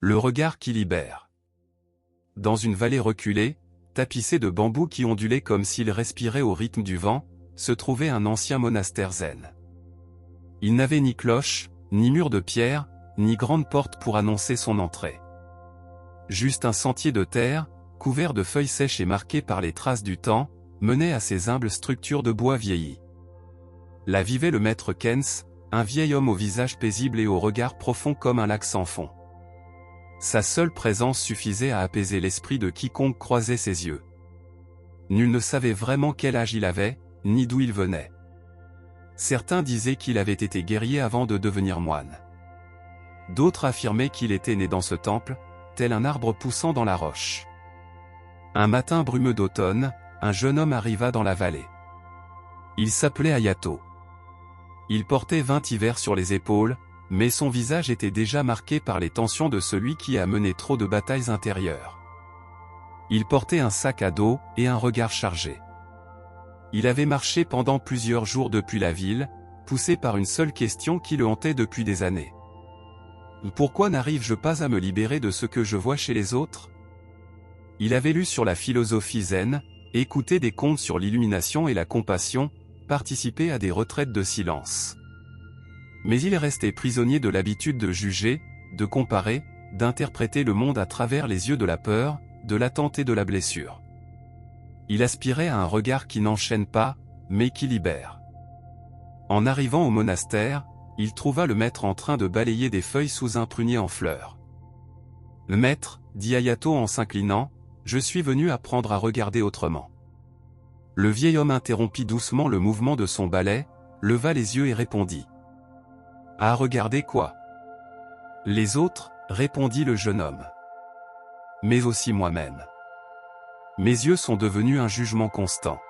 Le regard qui libère. Dans une vallée reculée, tapissée de bambous qui ondulaient comme s'ils respiraient au rythme du vent, se trouvait un ancien monastère zen. Il n'avait ni cloche, ni mur de pierre, ni grande porte pour annoncer son entrée. Juste un sentier de terre, couvert de feuilles sèches et marqué par les traces du temps, menait à ces humbles structures de bois vieilli. Là vivait le maître Kens, un vieil homme au visage paisible et au regard profond comme un lac sans fond. Sa seule présence suffisait à apaiser l'esprit de quiconque croisait ses yeux. Nul ne savait vraiment quel âge il avait, ni d'où il venait. Certains disaient qu'il avait été guerrier avant de devenir moine. D'autres affirmaient qu'il était né dans ce temple, tel un arbre poussant dans la roche. Un matin brumeux d'automne, un jeune homme arriva dans la vallée. Il s'appelait Hayato. Il portait 20 hivers sur les épaules, mais son visage était déjà marqué par les tensions de celui qui a mené trop de batailles intérieures. Il portait un sac à dos et un regard chargé. Il avait marché pendant plusieurs jours depuis la ville, poussé par une seule question qui le hantait depuis des années. Pourquoi n'arrive-je pas à me libérer de ce que je vois chez les autres? Il avait lu sur la philosophie zen, écouté des contes sur l'illumination et la compassion, participé à des retraites de silence. Mais il restait prisonnier de l'habitude de juger, de comparer, d'interpréter le monde à travers les yeux de la peur, de l'attente et de la blessure. Il aspirait à un regard qui n'enchaîne pas, mais qui libère. En arrivant au monastère, il trouva le maître en train de balayer des feuilles sous un prunier en fleurs. « Le maître, dit Hayato en s'inclinant, je suis venu apprendre à regarder autrement. » Le vieil homme interrompit doucement le mouvement de son balai, leva les yeux et répondit. « À regarder quoi? » Les autres, répondit le jeune homme. Mais aussi moi-même. Mes yeux sont devenus un jugement constant.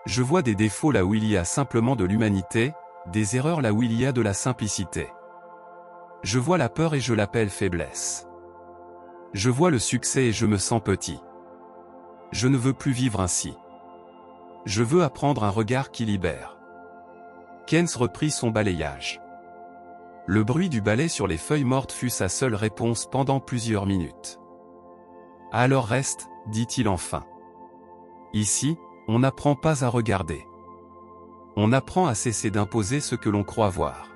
Je vois des défauts là où il y a simplement de l'humanité, des erreurs là où il y a de la simplicité. Je vois la peur et je l'appelle faiblesse. Je vois le succès et je me sens petit. Je ne veux plus vivre ainsi. Je veux apprendre un regard qui libère. Kens reprit son balayage. Le bruit du balai sur les feuilles mortes fut sa seule réponse pendant plusieurs minutes. « Alors reste, dit-il enfin. Ici, on n'apprend pas à regarder. On apprend à cesser d'imposer ce que l'on croit voir.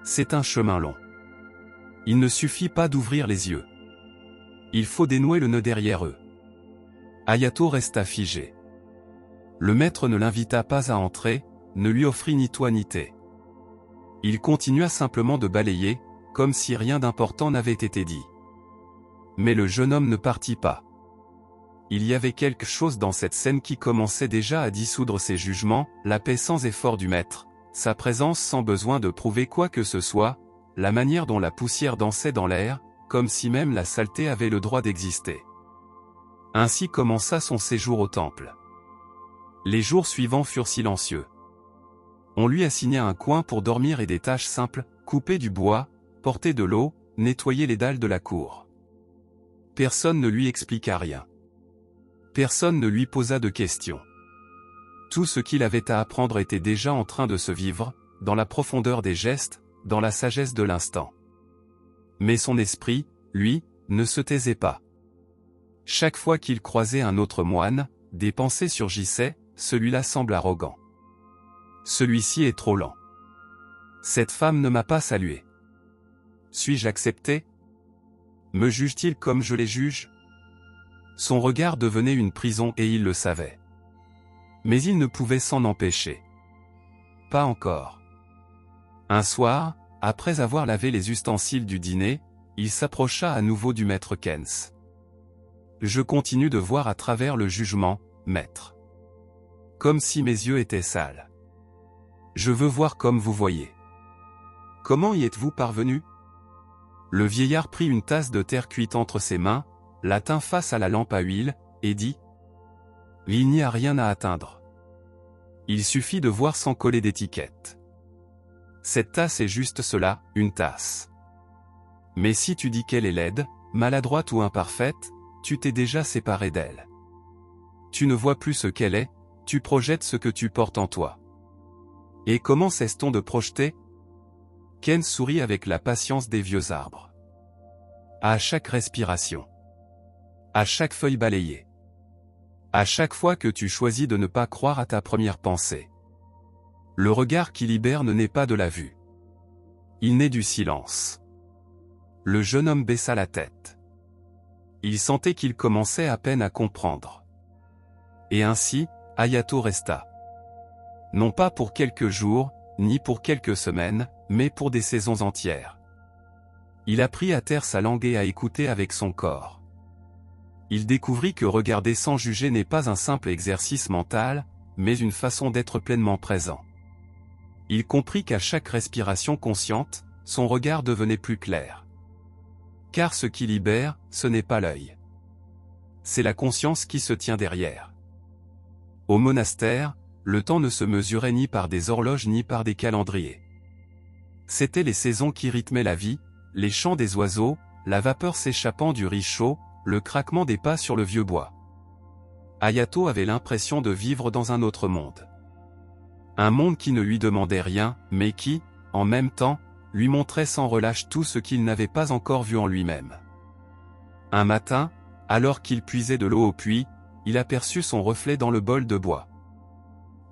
C'est un chemin long. Il ne suffit pas d'ouvrir les yeux. Il faut dénouer le nœud derrière eux. » Hayato resta figé. Le maître ne l'invita pas à entrer, ne lui offrit ni toit ni thé. Il continua simplement de balayer, comme si rien d'important n'avait été dit. Mais le jeune homme ne partit pas. Il y avait quelque chose dans cette scène qui commençait déjà à dissoudre ses jugements, la paix sans effort du maître, sa présence sans besoin de prouver quoi que ce soit, la manière dont la poussière dansait dans l'air, comme si même la saleté avait le droit d'exister. Ainsi commença son séjour au temple. Les jours suivants furent silencieux. On lui assigna un coin pour dormir et des tâches simples, couper du bois, porter de l'eau, nettoyer les dalles de la cour. Personne ne lui expliqua rien. Personne ne lui posa de questions. Tout ce qu'il avait à apprendre était déjà en train de se vivre, dans la profondeur des gestes, dans la sagesse de l'instant. Mais son esprit, lui, ne se taisait pas. Chaque fois qu'il croisait un autre moine, des pensées surgissaient, celui-là semble arrogant. Celui-ci est trop lent. Cette femme ne m'a pas salué. Suis-je accepté? Me juge-t-il comme je les juge? Son regard devenait une prison et il le savait. Mais il ne pouvait s'en empêcher. Pas encore. Un soir, après avoir lavé les ustensiles du dîner, il s'approcha à nouveau du maître Kens. « Je continue de voir à travers le jugement, maître. Comme si mes yeux étaient sales. Je veux voir comme vous voyez. Comment y êtes-vous parvenu ?» Le vieillard prit une tasse de terre cuite entre ses mains, la tint face à la lampe à huile, et dit « Il n'y a rien à atteindre. Il suffit de voir sans coller d'étiquette. Cette tasse est juste cela, une tasse. Mais si tu dis qu'elle est laide, maladroite ou imparfaite, tu t'es déjà séparé d'elle. Tu ne vois plus ce qu'elle est, tu projettes ce que tu portes en toi. Et comment cesse-t-on de projeter ? Ken sourit avec la patience des vieux arbres. À chaque respiration. À chaque feuille balayée. À chaque fois que tu choisis de ne pas croire à ta première pensée. Le regard qui libère ne naît pas de la vue. Il naît du silence. Le jeune homme baissa la tête. Il sentait qu'il commençait à peine à comprendre. Et ainsi, Hayato resta. Non pas pour quelques jours, ni pour quelques semaines, mais pour des saisons entières. Il apprit à taire sa langue et à écouter avec son corps. Il découvrit que regarder sans juger n'est pas un simple exercice mental, mais une façon d'être pleinement présent. Il comprit qu'à chaque respiration consciente, son regard devenait plus clair. Car ce qui libère, ce n'est pas l'œil. C'est la conscience qui se tient derrière. Au monastère, le temps ne se mesurait ni par des horloges ni par des calendriers. C'étaient les saisons qui rythmaient la vie, les chants des oiseaux, la vapeur s'échappant du riz chaud, le craquement des pas sur le vieux bois. Hayato avait l'impression de vivre dans un autre monde. Un monde qui ne lui demandait rien, mais qui, en même temps, lui montrait sans relâche tout ce qu'il n'avait pas encore vu en lui-même. Un matin, alors qu'il puisait de l'eau au puits, il aperçut son reflet dans le bol de bois.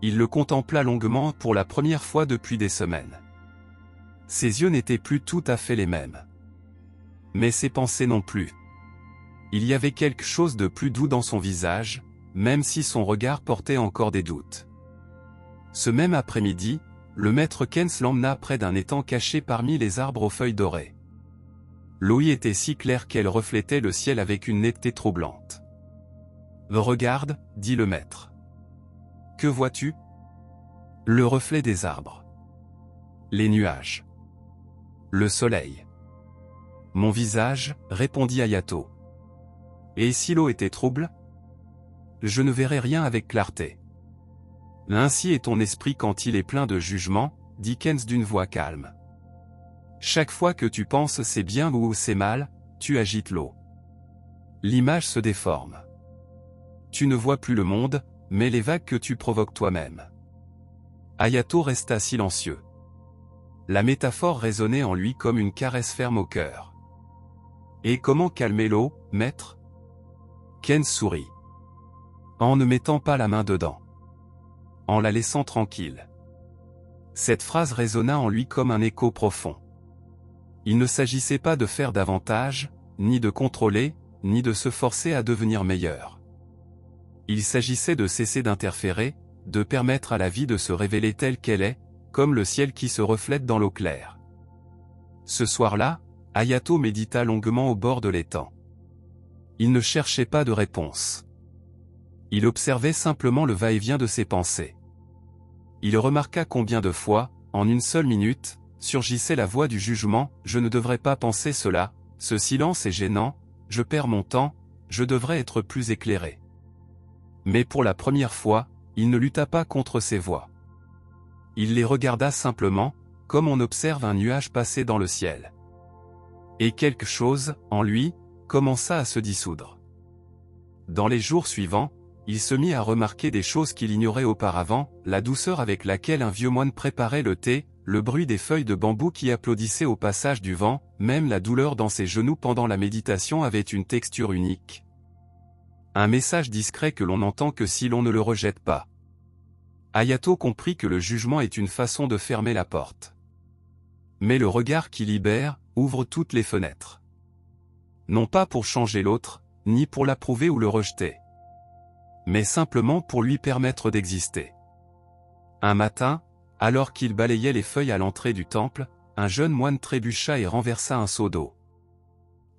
Il le contempla longuement pour la première fois depuis des semaines. Ses yeux n'étaient plus tout à fait les mêmes. Mais ses pensées non plus. Il y avait quelque chose de plus doux dans son visage, même si son regard portait encore des doutes. Ce même après-midi, le maître Kens l'emmena près d'un étang caché parmi les arbres aux feuilles dorées. L'eau y était si claire qu'elle reflétait le ciel avec une netteté troublante. « Regarde, dit le maître. Que vois-tu ? » Le reflet des arbres. Les nuages. Le soleil. Mon visage, répondit Hayato. Et si l'eau était trouble ? Je ne verrais rien avec clarté. Ainsi est ton esprit quand il est plein de jugement, dit Kens d'une voix calme. Chaque fois que tu penses c'est bien ou c'est mal, tu agites l'eau. L'image se déforme. Tu ne vois plus le monde, mais les vagues que tu provoques toi-même. Hayato resta silencieux. La métaphore résonnait en lui comme une caresse ferme au cœur. Et comment calmer l'eau, maître ? Kens sourit. En ne mettant pas la main dedans. En la laissant tranquille. Cette phrase résonna en lui comme un écho profond. Il ne s'agissait pas de faire davantage, ni de contrôler, ni de se forcer à devenir meilleur. Il s'agissait de cesser d'interférer, de permettre à la vie de se révéler telle qu'elle est, comme le ciel qui se reflète dans l'eau claire. Ce soir-là, Hayato médita longuement au bord de l'étang. Il ne cherchait pas de réponse. Il observait simplement le va-et-vient de ses pensées. Il remarqua combien de fois, en une seule minute, surgissait la voix du jugement « Je ne devrais pas penser cela, ce silence est gênant, je perds mon temps, je devrais être plus éclairé. » Mais pour la première fois, il ne lutta pas contre ces voix. Il les regarda simplement, comme on observe un nuage passer dans le ciel. Et quelque chose, en lui, commença à se dissoudre. Dans les jours suivants, il se mit à remarquer des choses qu'il ignorait auparavant, la douceur avec laquelle un vieux moine préparait le thé, le bruit des feuilles de bambou qui applaudissaient au passage du vent, même la douleur dans ses genoux pendant la méditation avait une texture unique. Un message discret que l'on n'entend que si l'on ne le rejette pas. Hayato comprit que le jugement est une façon de fermer la porte. Mais le regard qui libère, ouvre toutes les fenêtres. Non pas pour changer l'autre, ni pour l'approuver ou le rejeter. Mais simplement pour lui permettre d'exister. Un matin, alors qu'il balayait les feuilles à l'entrée du temple, un jeune moine trébucha et renversa un seau d'eau.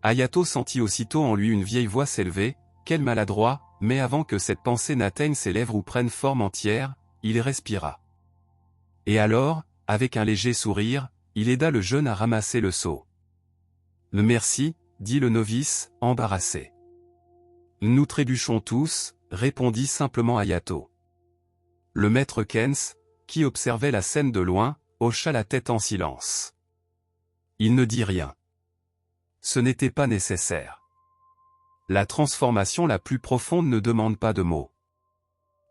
Hayato sentit aussitôt en lui une vieille voix s'élever, « Quel maladroit !» Mais avant que cette pensée n'atteigne ses lèvres ou prenne forme entière, il respira. Et alors, avec un léger sourire, il aida le jeune à ramasser le seau. « Merci », dit le novice, embarrassé. « Nous trébuchons tous », répondit simplement Hayato. Le maître Kens, qui observait la scène de loin, hocha la tête en silence. Il ne dit rien. Ce n'était pas nécessaire. La transformation la plus profonde ne demande pas de mots.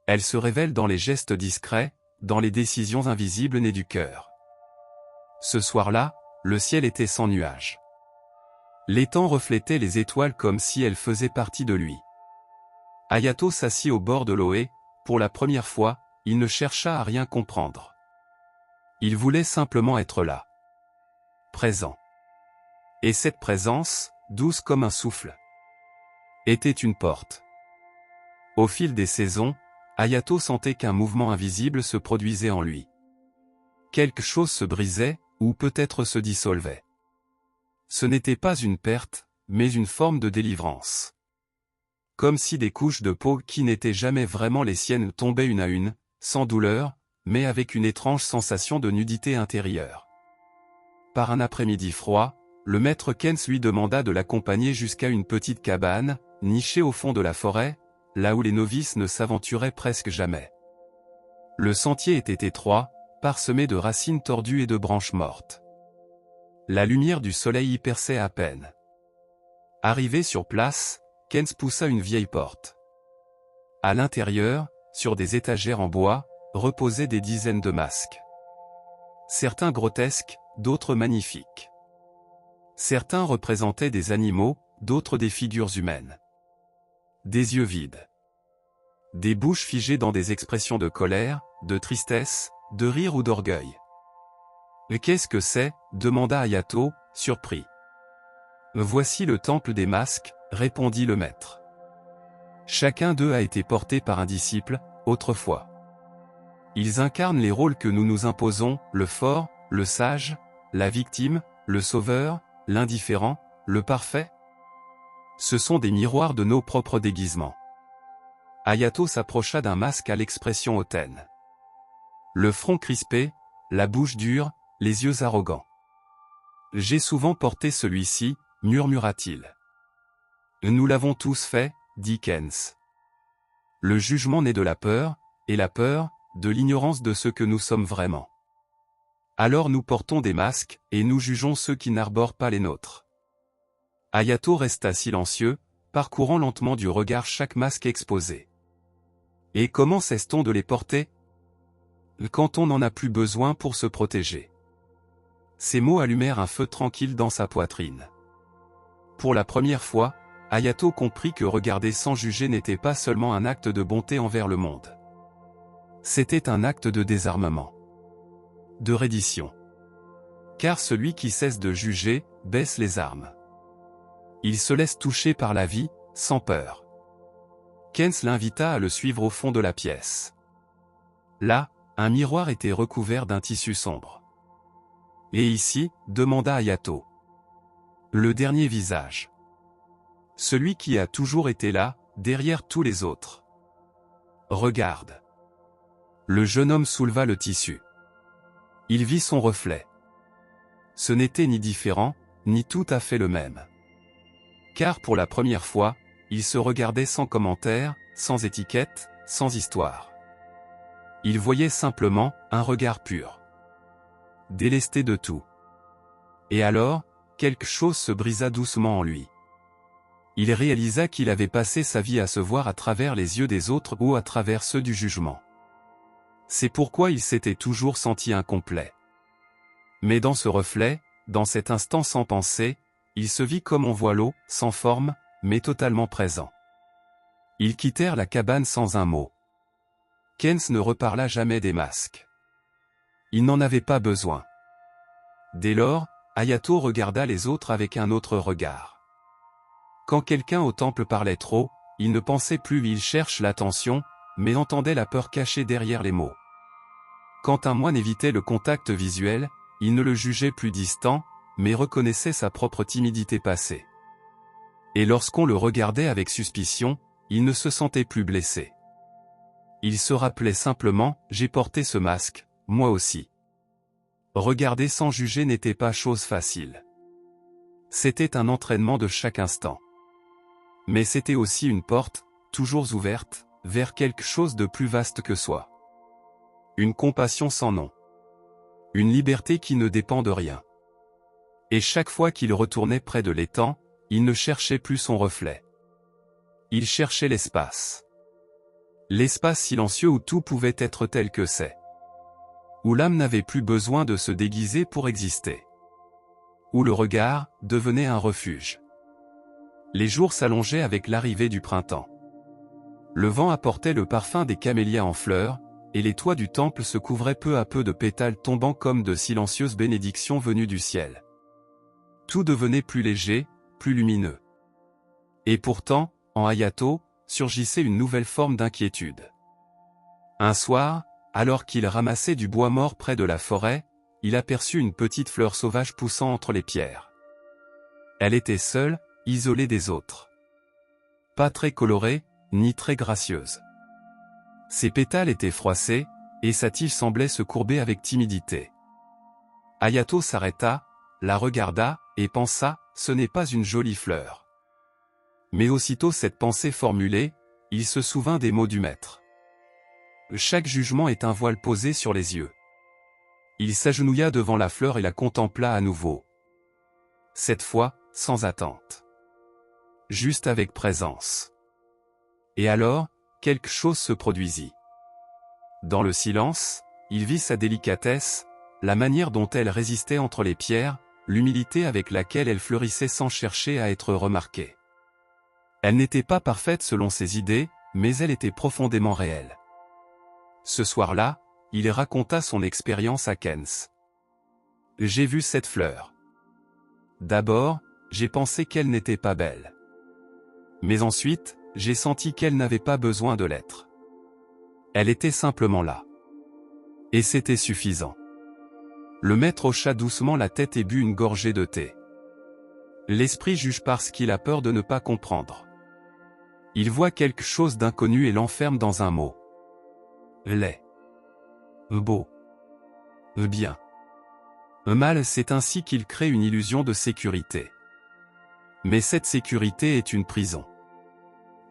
Elle se révèle dans les gestes discrets, dans les décisions invisibles nées du cœur. Ce soir-là, le ciel était sans nuages. L'étang reflétait les étoiles comme si elles faisaient partie de lui. Hayato s'assit au bord de l'eau et, pour la première fois, il ne chercha à rien comprendre. Il voulait simplement être là. Présent. Et cette présence, douce comme un souffle, était une porte. Au fil des saisons, Hayato sentait qu'un mouvement invisible se produisait en lui. Quelque chose se brisait, ou peut-être se dissolvait. Ce n'était pas une perte, mais une forme de délivrance. Comme si des couches de peau qui n'étaient jamais vraiment les siennes tombaient une à une, sans douleur, mais avec une étrange sensation de nudité intérieure. Par un après-midi froid, le maître Kens lui demanda de l'accompagner jusqu'à une petite cabane, nichée au fond de la forêt, là où les novices ne s'aventuraient presque jamais. Le sentier était étroit, parsemé de racines tordues et de branches mortes. La lumière du soleil y perçait à peine. Arrivé sur place, Kens poussa une vieille porte. À l'intérieur, sur des étagères en bois, reposaient des dizaines de masques. Certains grotesques, d'autres magnifiques. Certains représentaient des animaux, d'autres des figures humaines. Des yeux vides. Des bouches figées dans des expressions de colère, de tristesse, de rire ou d'orgueil. « Et qu'est-ce que c'est » demanda Hayato, surpris. « Voici le temple des masques » répondit le maître. Chacun d'eux a été porté par un disciple, autrefois. Ils incarnent les rôles que nous nous imposons, le fort, le sage, la victime, le sauveur, l'indifférent, le parfait. Ce sont des miroirs de nos propres déguisements. Hayato s'approcha d'un masque à l'expression hautaine. Le front crispé, la bouche dure, les yeux arrogants. « J'ai souvent porté celui-ci » murmura-t-il. « Nous l'avons tous fait » dit Kens. « Le jugement naît de la peur, et la peur, de l'ignorance de ce que nous sommes vraiment. Alors nous portons des masques, et nous jugeons ceux qui n'arborent pas les nôtres. » Hayato resta silencieux, parcourant lentement du regard chaque masque exposé. « Et comment cesse-t-on de les porter ? Quand on n'en a plus besoin pour se protéger. » Ces mots allumèrent un feu tranquille dans sa poitrine. Pour la première fois, Hayato comprit que regarder sans juger n'était pas seulement un acte de bonté envers le monde. C'était un acte de désarmement. De reddition. Car celui qui cesse de juger, baisse les armes. Il se laisse toucher par la vie, sans peur. Kens l'invita à le suivre au fond de la pièce. Là, un miroir était recouvert d'un tissu sombre. « Et ici » demanda Hayato. « Le dernier visage. Celui qui a toujours été là, derrière tous les autres. Regarde. » Le jeune homme souleva le tissu. Il vit son reflet. Ce n'était ni différent, ni tout à fait le même. Car pour la première fois, il se regardait sans commentaire, sans étiquette, sans histoire. Il voyait simplement un regard pur. Délesté de tout. Et alors, quelque chose se brisa doucement en lui. Il réalisa qu'il avait passé sa vie à se voir à travers les yeux des autres ou à travers ceux du jugement. C'est pourquoi il s'était toujours senti incomplet. Mais dans ce reflet, dans cet instant sans pensée, il se vit comme on voit l'eau, sans forme, mais totalement présent. Ils quittèrent la cabane sans un mot. Kens ne reparla jamais des masques. Il n'en avait pas besoin. Dès lors, Hayato regarda les autres avec un autre regard. Quand quelqu'un au temple parlait trop, il ne pensait plus, il cherche l'attention, mais entendait la peur cachée derrière les mots. Quand un moine évitait le contact visuel, il ne le jugeait plus distant, mais reconnaissait sa propre timidité passée. Et lorsqu'on le regardait avec suspicion, il ne se sentait plus blessé. Il se rappelait simplement, j'ai porté ce masque, moi aussi. Regarder sans juger n'était pas chose facile. C'était un entraînement de chaque instant. Mais c'était aussi une porte, toujours ouverte, vers quelque chose de plus vaste que soi. Une compassion sans nom. Une liberté qui ne dépend de rien. Et chaque fois qu'il retournait près de l'étang, il ne cherchait plus son reflet. Il cherchait l'espace. L'espace silencieux où tout pouvait être tel que c'est. Où l'âme n'avait plus besoin de se déguiser pour exister. où le regard devenait un refuge. Les jours s'allongeaient avec l'arrivée du printemps. Le vent apportait le parfum des camélias en fleurs, et les toits du temple se couvraient peu à peu de pétales tombant comme de silencieuses bénédictions venues du ciel. Tout devenait plus léger, plus lumineux. Et pourtant, en Hayato, surgissait une nouvelle forme d'inquiétude. Un soir, alors qu'il ramassait du bois mort près de la forêt, il aperçut une petite fleur sauvage poussant entre les pierres. Elle était seule, isolée des autres. Pas très colorée, ni très gracieuse. Ses pétales étaient froissés, et sa tige semblait se courber avec timidité. Hayato s'arrêta, la regarda, et pensa, ce n'est pas une jolie fleur. Mais aussitôt cette pensée formulée, il se souvint des mots du maître. Chaque jugement est un voile posé sur les yeux. Il s'agenouilla devant la fleur et la contempla à nouveau. Cette fois, sans attente. Juste avec présence. Et alors, quelque chose se produisit. Dans le silence, il vit sa délicatesse, la manière dont elle résistait entre les pierres, l'humilité avec laquelle elle fleurissait sans chercher à être remarquée. Elle n'était pas parfaite selon ses idées, mais elle était profondément réelle. Ce soir-là, il raconta son expérience à Kens. J'ai vu cette fleur. D'abord, j'ai pensé qu'elle n'était pas belle. Mais ensuite, j'ai senti qu'elle n'avait pas besoin de l'être. Elle était simplement là. Et c'était suffisant. Le maître hocha doucement la tête et but une gorgée de thé. L'esprit juge parce qu'il a peur de ne pas comprendre. Il voit quelque chose d'inconnu et l'enferme dans un mot. Laid. Beau. Bien. Mal, c'est ainsi qu'il crée une illusion de sécurité. Mais cette sécurité est une prison.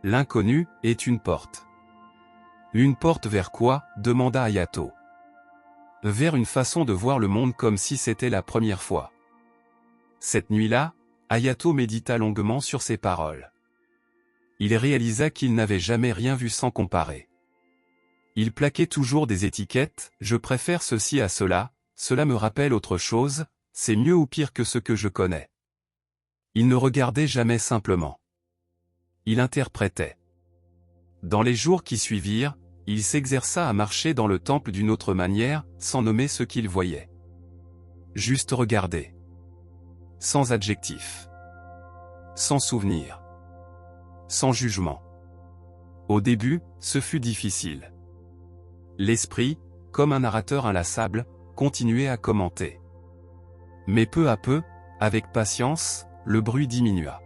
L'inconnu est une porte. Une porte vers quoi? Demanda Hayato. Vers une façon de voir le monde comme si c'était la première fois. Cette nuit-là, Hayato médita longuement sur ces paroles. Il réalisa qu'il n'avait jamais rien vu sans comparer. Il plaquait toujours des étiquettes, je préfère ceci à cela, cela me rappelle autre chose, c'est mieux ou pire que ce que je connais. Il ne regardait jamais simplement. Il interprétait. Dans les jours qui suivirent, il s'exerça à marcher dans le temple d'une autre manière, sans nommer ce qu'il voyait. Juste regarder. Sans adjectif. Sans souvenir. Sans jugement. Au début, ce fut difficile. L'esprit, comme un narrateur inlassable, continuait à commenter. Mais peu à peu, avec patience, le bruit diminua.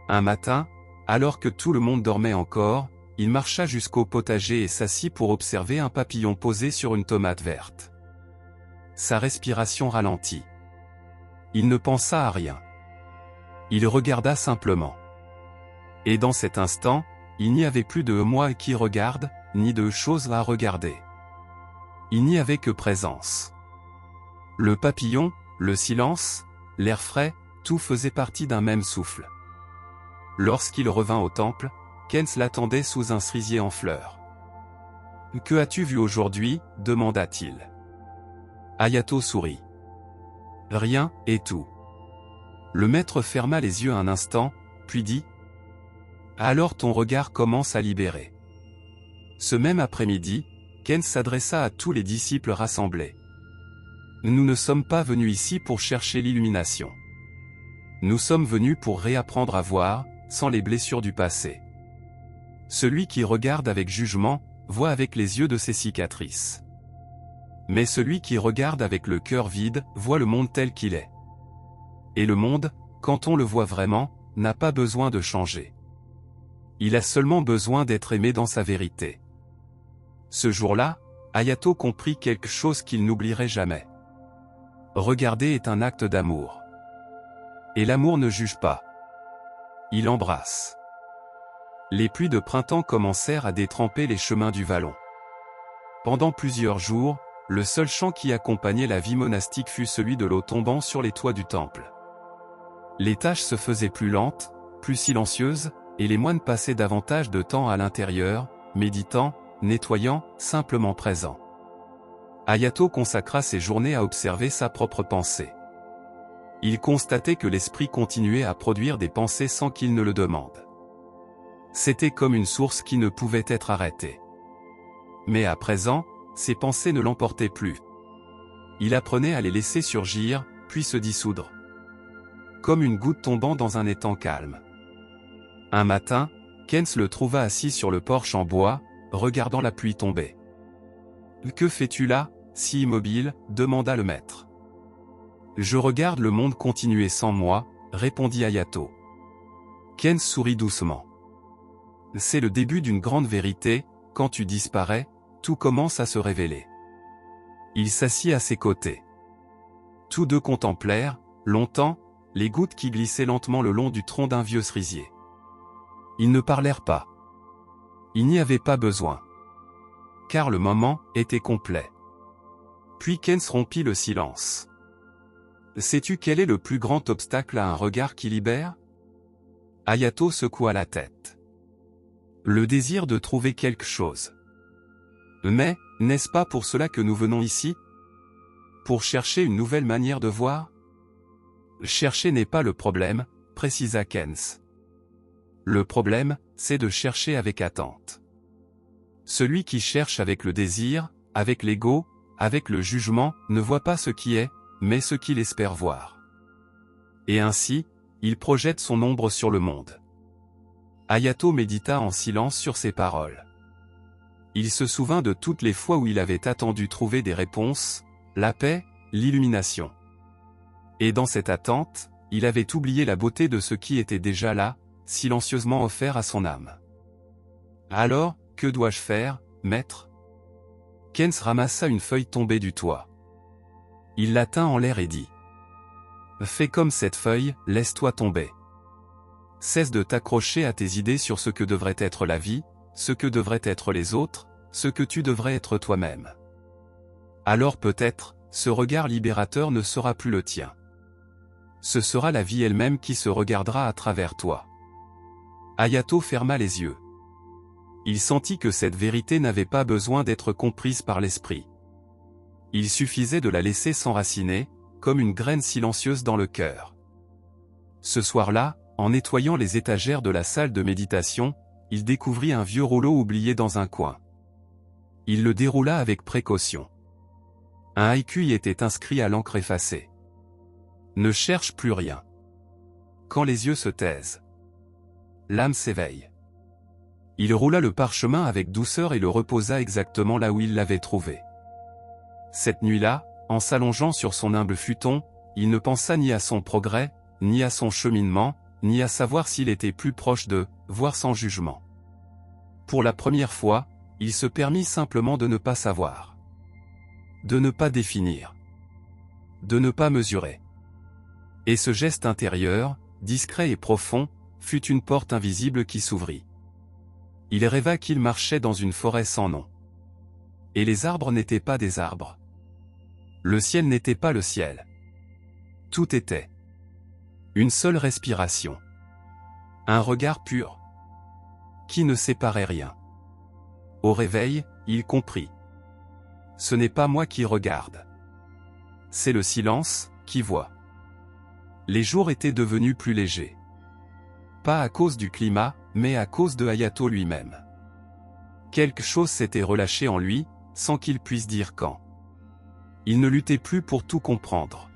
Un matin, alors que tout le monde dormait encore, il marcha jusqu'au potager et s'assit pour observer un papillon posé sur une tomate verte. Sa respiration ralentit. Il ne pensa à rien. Il regarda simplement. Et dans cet instant, il n'y avait plus de moi qui regarde, ni de choses à regarder. Il n'y avait que présence. Le papillon, le silence, l'air frais, tout faisait partie d'un même souffle. Lorsqu'il revint au temple, Kens l'attendait sous un cerisier en fleurs. « Que as-tu vu aujourd'hui » demanda-t-il. Hayato sourit. « Rien, et tout. » Le maître ferma les yeux un instant, puis dit « Alors ton regard commence à libérer. » Ce même après-midi, Kens s'adressa à tous les disciples rassemblés. « Nous ne sommes pas venus ici pour chercher l'illumination. Nous sommes venus pour réapprendre à voir, sans les blessures du passé. Celui qui regarde avec jugement, voit avec les yeux de ses cicatrices. Mais celui qui regarde avec le cœur vide, voit le monde tel qu'il est. Et le monde, quand on le voit vraiment, n'a pas besoin de changer. Il a seulement besoin d'être aimé dans sa vérité. » Ce jour-là, Hayato comprit quelque chose qu'il n'oublierait jamais. Regarder est un acte d'amour. Et l'amour ne juge pas. Il embrasse. Les pluies de printemps commencèrent à détremper les chemins du vallon. Pendant plusieurs jours, le seul chant qui accompagnait la vie monastique fut celui de l'eau tombant sur les toits du temple. Les tâches se faisaient plus lentes, plus silencieuses, et les moines passaient davantage de temps à l'intérieur, méditant, nettoyant, simplement présent. Hayato consacra ses journées à observer sa propre pensée. Il constatait que l'esprit continuait à produire des pensées sans qu'il ne le demande. C'était comme une source qui ne pouvait être arrêtée. Mais à présent, ces pensées ne l'emportaient plus. Il apprenait à les laisser surgir, puis se dissoudre. Comme une goutte tombant dans un étang calme. Un matin, Keynes le trouva assis sur le porche en bois, regardant la pluie tomber. « Que fais-tu là, si immobile » demanda le maître. « Je regarde le monde continuer sans moi » répondit Hayato. Keynes sourit doucement. « C'est le début d'une grande vérité, quand tu disparais, tout commence à se révéler. » Il s'assit à ses côtés. Tous deux contemplèrent, longtemps, les gouttes qui glissaient lentement le long du tronc d'un vieux cerisier. Ils ne parlèrent pas. Il n'y avait pas besoin. Car le moment était complet. Puis Keynes rompit le silence. « Sais-tu quel est le plus grand obstacle à un regard qui libère » Hayato secoua la tête. « Le désir de trouver quelque chose. Mais, n'est-ce pas pour cela que nous venons ici? Pour chercher une nouvelle manière de voir ?» Chercher n'est pas le problème, précisa Keynes. Le problème, c'est de chercher avec attente. Celui qui cherche avec le désir, avec l'ego, avec le jugement, ne voit pas ce qui est, mais ce qu'il espère voir. Et ainsi, il projette son ombre sur le monde. Hayato médita en silence sur ces paroles. Il se souvint de toutes les fois où il avait attendu trouver des réponses, la paix, l'illumination. Et dans cette attente, il avait oublié la beauté de ce qui était déjà là, silencieusement offert à son âme. Alors, que dois-je faire, maître? Keynes ramassa une feuille tombée du toit. Il la tint en l'air et dit. Fais comme cette feuille, laisse-toi tomber. Cesse de t'accrocher à tes idées sur ce que devrait être la vie, ce que devraient être les autres, ce que tu devrais être toi-même. Alors peut-être, ce regard libérateur ne sera plus le tien. Ce sera la vie elle-même qui se regardera à travers toi. Hayato ferma les yeux. Il sentit que cette vérité n'avait pas besoin d'être comprise par l'esprit. Il suffisait de la laisser s'enraciner, comme une graine silencieuse dans le cœur. Ce soir-là, en nettoyant les étagères de la salle de méditation, il découvrit un vieux rouleau oublié dans un coin. Il le déroula avec précaution. Un haïku y était inscrit à l'encre effacée. Ne cherche plus rien. Quand les yeux se taisent, l'âme s'éveille. Il roula le parchemin avec douceur et le reposa exactement là où il l'avait trouvé. Cette nuit-là, en s'allongeant sur son humble futon, il ne pensa ni à son progrès, ni à son cheminement, ni à savoir s'il était plus proche de, voire sans jugement. Pour la première fois, il se permit simplement de ne pas savoir. De ne pas définir. De ne pas mesurer. Et ce geste intérieur, discret et profond, fut une porte invisible qui s'ouvrit. Il rêva qu'il marchait dans une forêt sans nom. Et les arbres n'étaient pas des arbres. Le ciel n'était pas le ciel. Tout était. Une seule respiration. Un regard pur. Qui ne séparait rien. Au réveil, il comprit. Ce n'est pas moi qui regarde. C'est le silence, qui voit. Les jours étaient devenus plus légers. Pas à cause du climat, mais à cause de Hayato lui-même. Quelque chose s'était relâché en lui, sans qu'il puisse dire quand. Il ne luttait plus pour tout comprendre.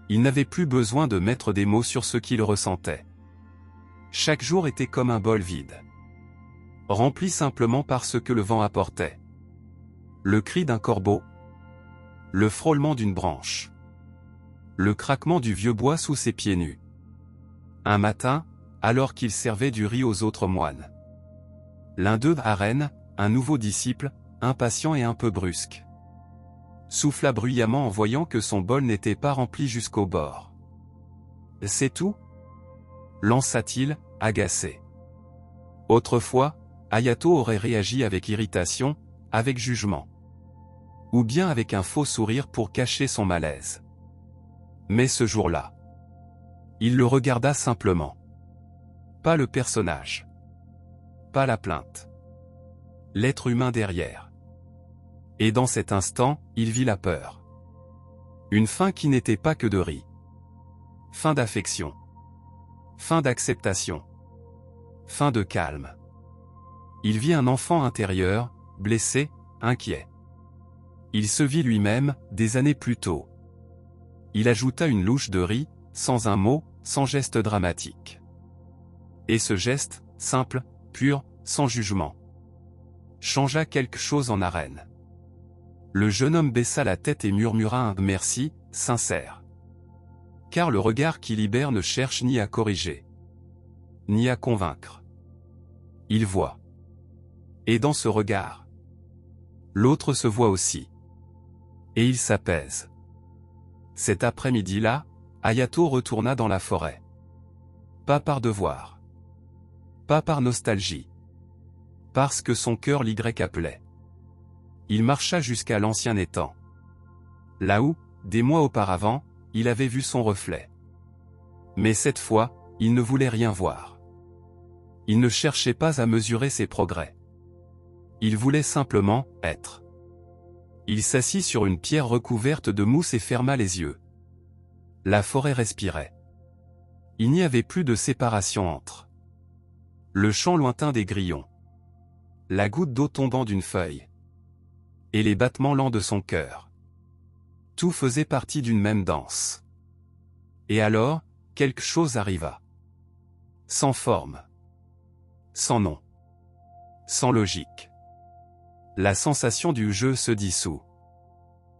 Il n'avait plus besoin de mettre des mots sur ce qu'il ressentait. Chaque jour était comme un bol vide. Rempli simplement par ce que le vent apportait. Le cri d'un corbeau. Le frôlement d'une branche. Le craquement du vieux bois sous ses pieds nus. Un matin, alors qu'il servait du riz aux autres moines. L'un d'eux, Arène, un nouveau disciple, impatient et un peu brusque. Souffla bruyamment en voyant que son bol n'était pas rempli jusqu'au bord. « C'est tout » lança-t-il, agacé. Autrefois, Hayato aurait réagi avec irritation, avec jugement. Ou bien avec un faux sourire pour cacher son malaise. Mais ce jour-là, il le regarda simplement. Pas le personnage. Pas la plainte. L'être humain derrière. Et dans cet instant, il vit la peur. Une faim qui n'était pas que de riz. Fin d'affection. Fin d'acceptation. Fin de calme. Il vit un enfant intérieur, blessé, inquiet. Il se vit lui-même, des années plus tôt. Il ajouta une louche de riz, sans un mot, sans geste dramatique. Et ce geste, simple, pur, sans jugement, changea quelque chose en arène. Le jeune homme baissa la tête et murmura un « merci » sincère. Car le regard qui libère ne cherche ni à corriger, ni à convaincre. Il voit. Et dans ce regard, l'autre se voit aussi. Et il s'apaise. Cet après-midi-là, Hayato retourna dans la forêt. Pas par devoir. Pas par nostalgie. Parce que son cœur l'y appelait. Il marcha jusqu'à l'ancien étang. Là où, des mois auparavant, il avait vu son reflet. Mais cette fois, il ne voulait rien voir. Il ne cherchait pas à mesurer ses progrès. Il voulait simplement être. Il s'assit sur une pierre recouverte de mousse et ferma les yeux. La forêt respirait. Il n'y avait plus de séparation entre le chant lointain des grillons, la goutte d'eau tombant d'une feuille, et les battements lents de son cœur. Tout faisait partie d'une même danse. Et alors, quelque chose arriva. Sans forme. Sans nom. Sans logique. La sensation du jeu se dissout.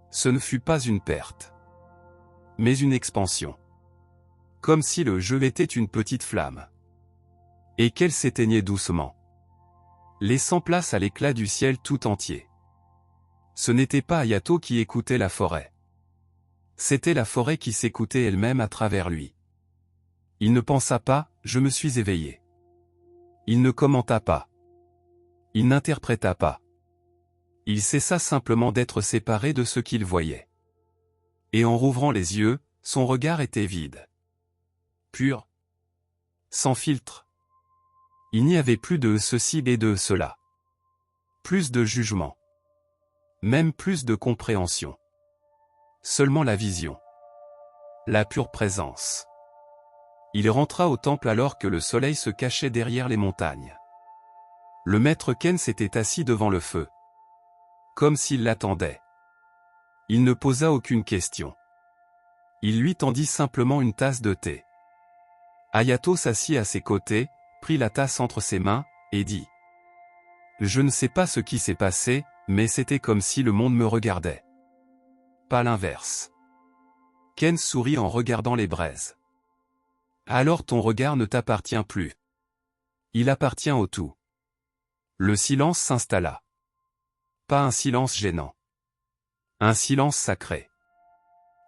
Ce ne fut pas une perte, mais une expansion. Comme si le jeu était une petite flamme. Et qu'elle s'éteignait doucement, laissant place à l'éclat du ciel tout entier. Ce n'était pas Hayato qui écoutait la forêt. C'était la forêt qui s'écoutait elle-même à travers lui. Il ne pensa pas « je me suis éveillé ». Il ne commenta pas. Il n'interpréta pas. Il cessa simplement d'être séparé de ce qu'il voyait. Et en rouvrant les yeux, son regard était vide. Pur. Sans filtre. Il n'y avait plus de ceci et de cela. Plus de jugement. Même plus de compréhension. Seulement la vision. La pure présence. Il rentra au temple alors que le soleil se cachait derrière les montagnes. Le maître Ken s'était assis devant le feu. Comme s'il l'attendait. Il ne posa aucune question. Il lui tendit simplement une tasse de thé. Hayato s'assit à ses côtés, prit la tasse entre ses mains, et dit « Je ne sais pas ce qui s'est passé, mais c'était comme si le monde me regardait. » Pas l'inverse. Ken sourit en regardant les braises. « Alors ton regard ne t'appartient plus. Il appartient au tout. » Le silence s'installa. Pas un silence gênant. Un silence sacré.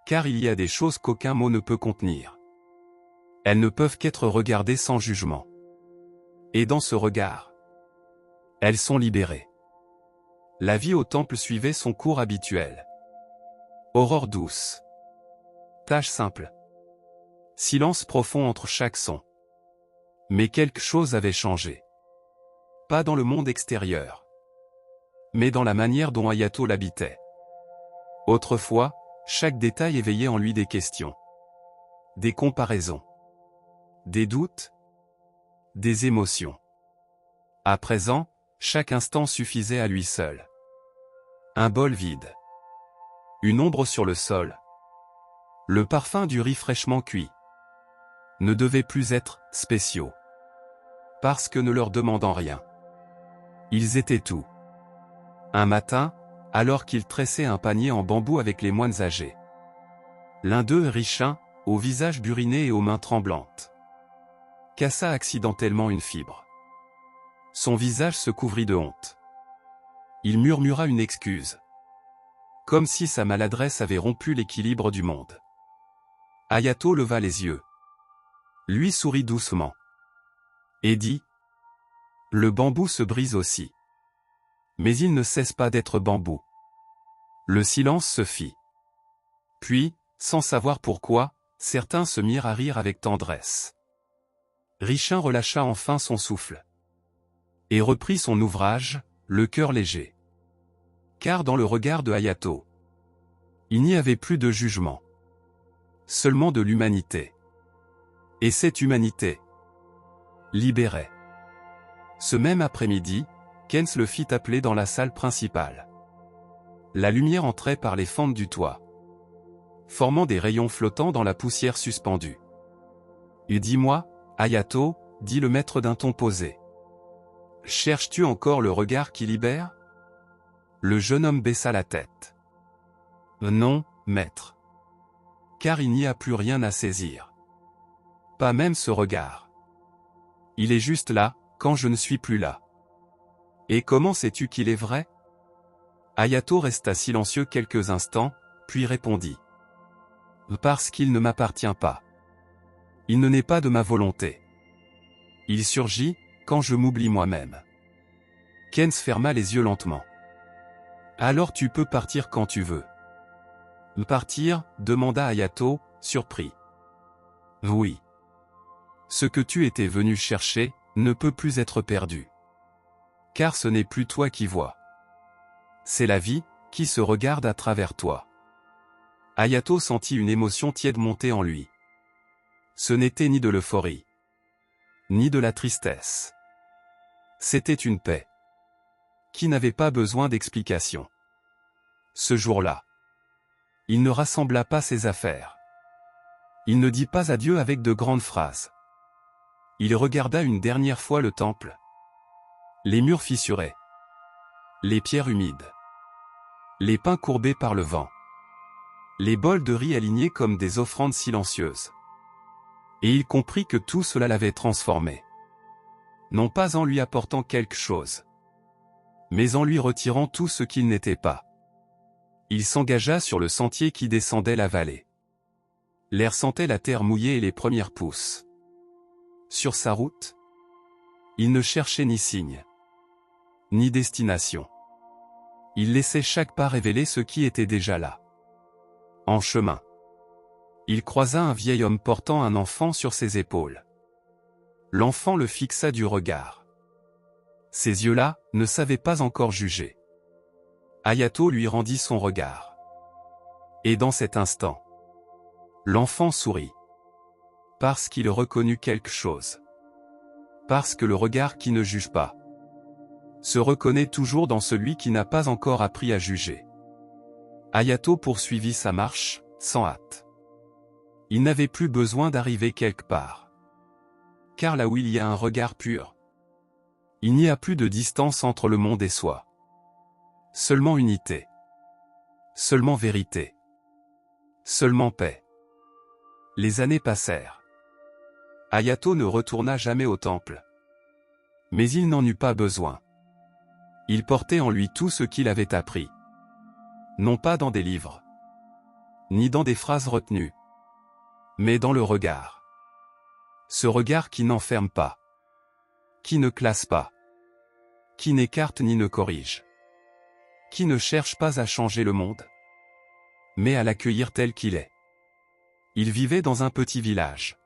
Car il y a des choses qu'aucun mot ne peut contenir. Elles ne peuvent qu'être regardées sans jugement. Et dans ce regard, elles sont libérées. La vie au temple suivait son cours habituel. Aurore douce. Tâche simple. Silence profond entre chaque son. Mais quelque chose avait changé. Pas dans le monde extérieur, mais dans la manière dont Hayato l'habitait. Autrefois, chaque détail éveillait en lui des questions, des comparaisons, des doutes, des émotions. À présent, chaque instant suffisait à lui seul. Un bol vide. Une ombre sur le sol. Le parfum du riz fraîchement cuit. Ne devaient plus être spéciaux. Parce que ne leur demandant rien. Ils étaient tout. Un matin, alors qu'il tressait un panier en bambou avec les moines âgés. L'un d'eux, Richin, au visage buriné et aux mains tremblantes, cassa accidentellement une fibre. Son visage se couvrit de honte. Il murmura une excuse. Comme si sa maladresse avait rompu l'équilibre du monde. Hayato leva les yeux. Lui sourit doucement. Et dit « Le bambou se brise aussi. Mais il ne cesse pas d'être bambou. » Le silence se fit. Puis, sans savoir pourquoi, certains se mirent à rire avec tendresse. Richin relâcha enfin son souffle. Et reprit son ouvrage, le cœur léger. Car dans le regard de Hayato, il n'y avait plus de jugement. Seulement de l'humanité. Et cette humanité libérée. Ce même après-midi, Keynes le fit appeler dans la salle principale. La lumière entrait par les fentes du toit, formant des rayons flottants dans la poussière suspendue. « Et dis-moi, Hayato, dit le maître d'un ton posé. Cherches-tu encore le regard qui libère ?» Le jeune homme baissa la tête. « Non, maître. Car il n'y a plus rien à saisir. Pas même ce regard. Il est juste là, quand je ne suis plus là. Et comment sais-tu qu'il est vrai ?» Hayato resta silencieux quelques instants, puis répondit. « Parce qu'il ne m'appartient pas. Il ne naît pas de ma volonté. Il surgit, quand je m'oublie moi-même. » Keynes ferma les yeux lentement. « Alors tu peux partir quand tu veux. » « Partir ?» demanda Hayato, surpris. « Oui. Ce que tu étais venu chercher, ne peut plus être perdu. Car ce n'est plus toi qui vois. C'est la vie, qui se regarde à travers toi. » Hayato sentit une émotion tiède monter en lui. Ce n'était ni de l'euphorie, ni de la tristesse. C'était une paix, qui n'avait pas besoin d'explication. Ce jour-là, il ne rassembla pas ses affaires. Il ne dit pas adieu avec de grandes phrases. Il regarda une dernière fois le temple. Les murs fissurés, les pierres humides, les pins courbés par le vent, les bols de riz alignés comme des offrandes silencieuses. Et il comprit que tout cela l'avait transformé. Non pas en lui apportant quelque chose, mais en lui retirant tout ce qu'il n'était pas. Il s'engagea sur le sentier qui descendait la vallée. L'air sentait la terre mouillée et les premières pousses. Sur sa route, il ne cherchait ni signe, ni destination. Il laissait chaque pas révéler ce qui était déjà là. En chemin, il croisa un vieil homme portant un enfant sur ses épaules. L'enfant le fixa du regard. Ces yeux-là ne savaient pas encore juger. Hayato lui rendit son regard. Et dans cet instant, l'enfant sourit. Parce qu'il reconnut quelque chose. Parce que le regard qui ne juge pas se reconnaît toujours dans celui qui n'a pas encore appris à juger. Hayato poursuivit sa marche, sans hâte. Il n'avait plus besoin d'arriver quelque part. Car là où il y a un regard pur, il n'y a plus de distance entre le monde et soi. Seulement unité. Seulement vérité. Seulement paix. Les années passèrent. Hayato ne retourna jamais au temple. Mais il n'en eut pas besoin. Il portait en lui tout ce qu'il avait appris. Non pas dans des livres, ni dans des phrases retenues, mais dans le regard. Ce regard qui n'enferme pas, qui ne classe pas, qui n'écarte ni ne corrige, qui ne cherche pas à changer le monde, mais à l'accueillir tel qu'il est. Il vivait dans un petit village,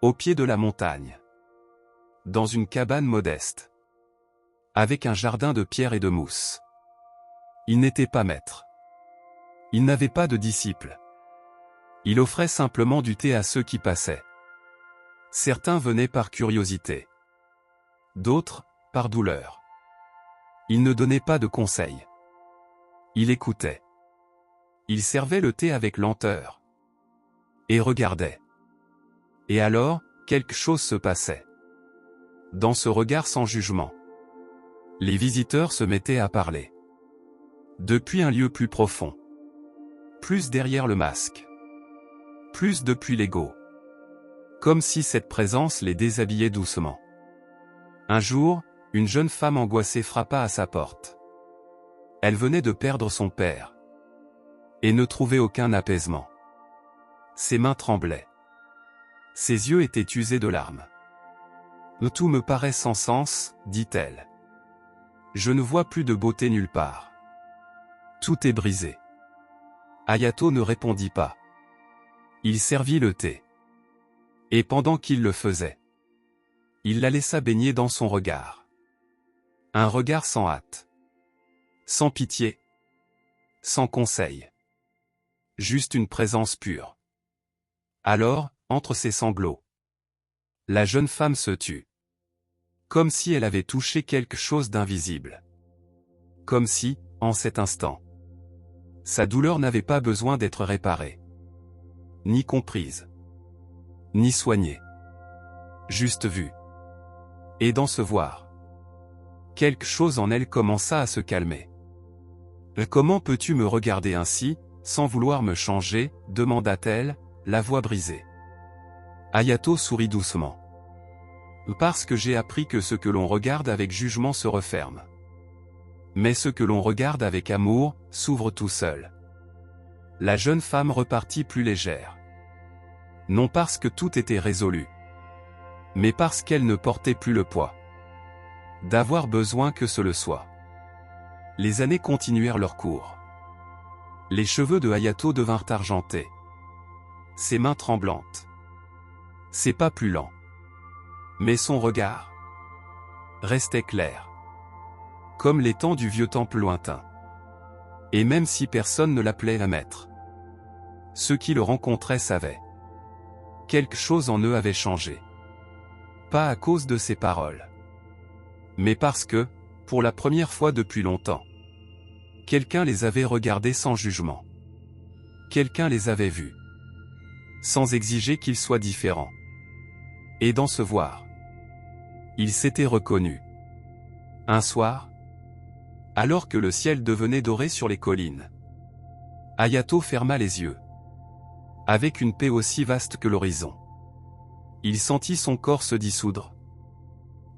au pied de la montagne, dans une cabane modeste, avec un jardin de pierre et de mousse. Il n'était pas maître. Il n'avait pas de disciples. Il offrait simplement du thé à ceux qui passaient. Certains venaient par curiosité, d'autres, par douleur. Il ne donnait pas de conseils. Il écoutait. Il servait le thé avec lenteur. Et regardait. Et alors, quelque chose se passait. Dans ce regard sans jugement, les visiteurs se mettaient à parler. Depuis un lieu plus profond. Plus derrière le masque. Plus depuis l'ego. Comme si cette présence les déshabillait doucement. Un jour, une jeune femme angoissée frappa à sa porte. Elle venait de perdre son père. Et ne trouvait aucun apaisement. Ses mains tremblaient. Ses yeux étaient usés de larmes. « Tout me paraît sans sens, dit-elle. Je ne vois plus de beauté nulle part. Tout est brisé. » Hayato ne répondit pas. Il servit le thé. Et pendant qu'il le faisait, il la laissa baigner dans son regard. Un regard sans hâte. Sans pitié. Sans conseil. Juste une présence pure. Alors, entre ses sanglots, La jeune femme se tut. Comme si elle avait touché quelque chose d'invisible. Comme si, en cet instant, sa douleur n'avait pas besoin d'être réparée. Ni comprise. Ni soignée. Juste vue. Et dans ce voir, quelque chose en elle commença à se calmer. « Comment peux-tu me regarder ainsi, sans vouloir me changer ?» demanda-t-elle, la voix brisée. Hayato sourit doucement. « Parce que j'ai appris que ce que l'on regarde avec jugement se referme. Mais ce que l'on regarde avec amour, s'ouvre tout seul. » La jeune femme repartit plus légère. Non parce que tout était résolu, mais parce qu'elle ne portait plus le poids d'avoir besoin que ce le soit. Les années continuèrent leur cours. Les cheveux de Hayato devinrent argentés. Ses mains tremblantes. Ses pas plus lents. Mais son regard restait clair. Comme l'étang du vieux temple lointain. Et même si personne ne l'appelait un maître, ceux qui le rencontraient savaient. Quelque chose en eux avait changé. Pas à cause de ses paroles. Mais parce que, pour la première fois depuis longtemps, quelqu'un les avait regardés sans jugement. Quelqu'un les avait vus. Sans exiger qu'ils soient différents. Et dans ce voir, ils s'étaient reconnus. Un soir, alors que le ciel devenait doré sur les collines, Hayato ferma les yeux. Avec une paix aussi vaste que l'horizon. Il sentit son corps se dissoudre.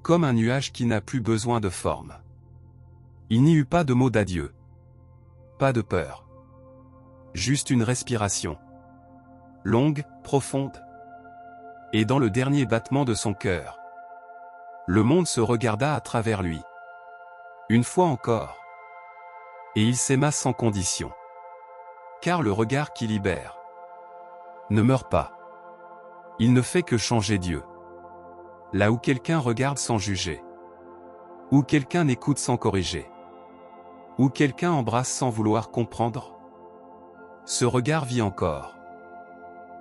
Comme un nuage qui n'a plus besoin de forme. Il n'y eut pas de mot d'adieu. Pas de peur. Juste une respiration. Longue, profonde. Et dans le dernier battement de son cœur, le monde se regarda à travers lui. Une fois encore. Et il s'aima sans condition. Car le regard qui libère ne meurt pas. Il ne fait que changer Dieu. Là où quelqu'un regarde sans juger. Où quelqu'un écoute sans corriger. Où quelqu'un embrasse sans vouloir comprendre. Ce regard vit encore.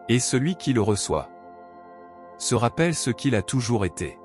Et celui qui le reçoit se rappelle ce qu'il a toujours été.